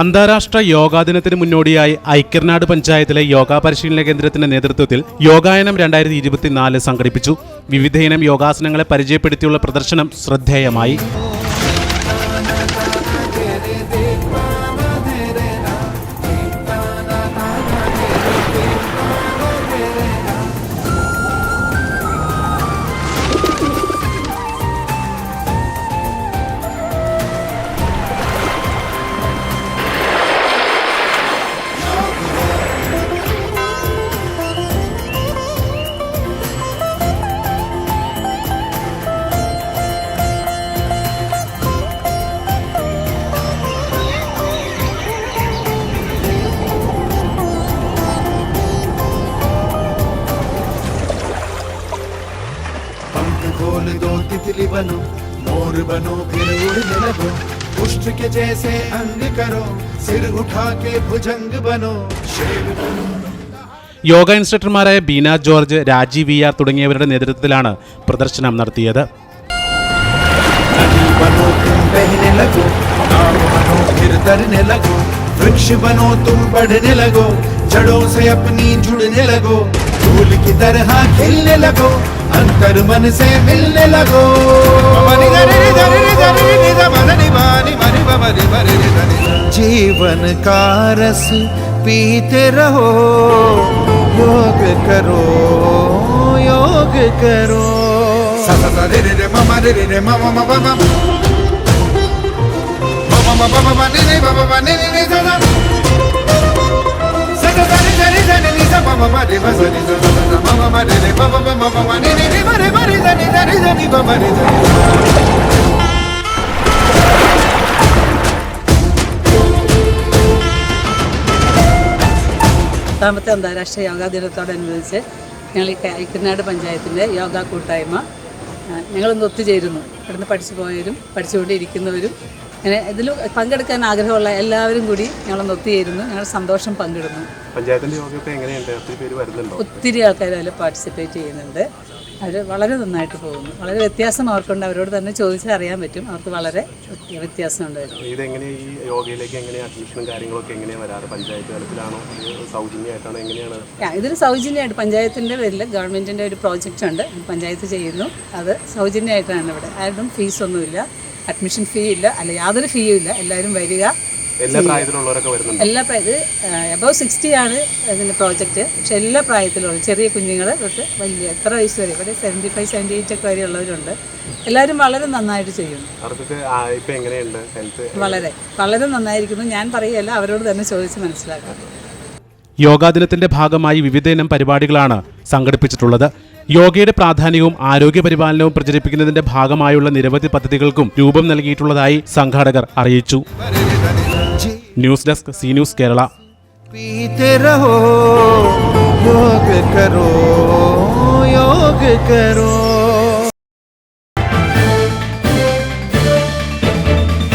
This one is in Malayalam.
അന്താരാഷ്ട്ര യോഗാ ദിനത്തിന് മുന്നോടിയായി ഐക്യർനാട് പഞ്ചായത്തിലെ യോഗാ പരിശീലന കേന്ദ്രത്തിന്റെ നേതൃത്വത്തിൽ യോഗായനം 2024 സംഘടിപ്പിച്ചു. വിവിധയിനം യോഗാസനങ്ങളെ പരിചയപ്പെടുത്തിയുള്ള പ്രദർശനം ശ്രദ്ധേയമായി. खोल दो तितली बनो, मोर बनो, फिर उड़ने लगो, पुष्ट के जैसे अंग करो, सिर उठा के भुजंग बनो, शेर बनो. യോഗ ഇൻസ്ട്രക്ടർമാരായ ബീന ജോർജ്, രാജീവ് VR തുടങ്ങിയവരുടെ നേതൃത്വത്തിലാണ് പ്രദർശനം നടത്തിയത്. बनो तुम बहने लगो, नाव बनो फिर तरने लगो, वृक्ष बनो तुम बढ़ने लगो, जड़ों से अपनी जुड़ने लगो, फूल की तरह खिलने लगो, अंतर मन से मिलने लगो. जीवन का रस पीते रहो, योग करो, योग करो. सा सा सा रे रे रे ममा रे रे रे mama mama mama mama mama mama रे रे ममा ममा रे रे सा सा सा सा रे रे रे रे सा ममा ममा रे सा सा सा ममा ममा रे रे ममा ममा ममा रे रे रे रे रे सा रे रे रे ममा रे सा. പത്താമത്തെ അന്താരാഷ്ട്ര യോഗാ ദിനത്തോടനുബന്ധിച്ച് ഞങ്ങൾ ഈ ഐക്യനാട് പഞ്ചായത്തിൻ്റെ യോഗാ കൂട്ടായ്മ ഞങ്ങളൊന്ന് ഒത്തുചേരുന്നു. ഇവിടുന്ന് പഠിച്ചു പോയവരും പഠിച്ചുകൊണ്ടിരിക്കുന്നവരും അങ്ങനെ ഇതിൽ പങ്കെടുക്കാൻ ആഗ്രഹമുള്ള എല്ലാവരും കൂടി ഞങ്ങളൊന്ന് ഒത്തുചേരുന്നു. ഞങ്ങൾ സന്തോഷം പങ്കിടുന്നു. ഒത്തിരി ആൾക്കാർ അതിൽ പാർട്ടിസിപ്പേറ്റ് ചെയ്യുന്നുണ്ട്. അവർ വളരെ നന്നായിട്ട് പോകുന്നു. വളരെ വ്യത്യാസം അവർക്കുണ്ട്. അവരോട് തന്നെ ചോദിച്ചാൽ അറിയാൻ പറ്റും. അവർക്ക് വളരെ വ്യത്യാസം ഉണ്ടായിരുന്നു. ഇതിൽ സൗജന്യമായിട്ട് പഞ്ചായത്തിൻ്റെ പേരിൽ ഗവൺമെൻറ്റിൻ്റെ ഒരു പ്രോജക്റ്റ് ഉണ്ട്. പഞ്ചായത്ത് ചെയ്യുന്നു. അത് സൗജന്യമായിട്ടാണ് ഇവിടെ. ആരും ഫീസൊന്നുമില്ല, അഡ്മിഷൻ ഫീ ഇല്ല, അല്ല യാതൊരു ഫീയും ഇല്ല. എല്ലാവരും വരിക. എല്ലാ എബവ് 60 ആണ് ഇതിൻ്റെ പ്രോജക്റ്റ്. പക്ഷെ എല്ലാ പ്രായത്തിലുള്ള ചെറിയ കുഞ്ഞുങ്ങൾ തൊട്ട് വലിയ എത്ര വയസ്സ് വരെ, ഇവിടെ 75-78 ഒക്കെ വരെയുള്ളവരുണ്ട്. എല്ലാവരും വളരെ നന്നായിട്ട് ചെയ്യുന്നു. വളരെ വളരെ നന്നായിരിക്കുന്നു. ഞാൻ പറയുകയല്ല, അവരോട് തന്നെ ചോദിച്ച് മനസ്സിലാക്കാം. യോഗാ ദിനത്തിന്റെ ഭാഗമായി വിവിധയിനം പരിപാടികളാണ് സംഘടിപ്പിച്ചിട്ടുള്ളത്. യോഗയുടെ പ്രാധാന്യവും ആരോഗ്യ പരിപാലനവും പ്രചരിപ്പിക്കുന്നതിന്റെ ഭാഗമായുള്ള നിരവധി പദ്ധതികൾക്കും രൂപം നൽകിയിട്ടുള്ളതായി സംഘാടകർ അറിയിച്ചു. News desk C news Kerala. पीते रहो, योग करो, योग करो.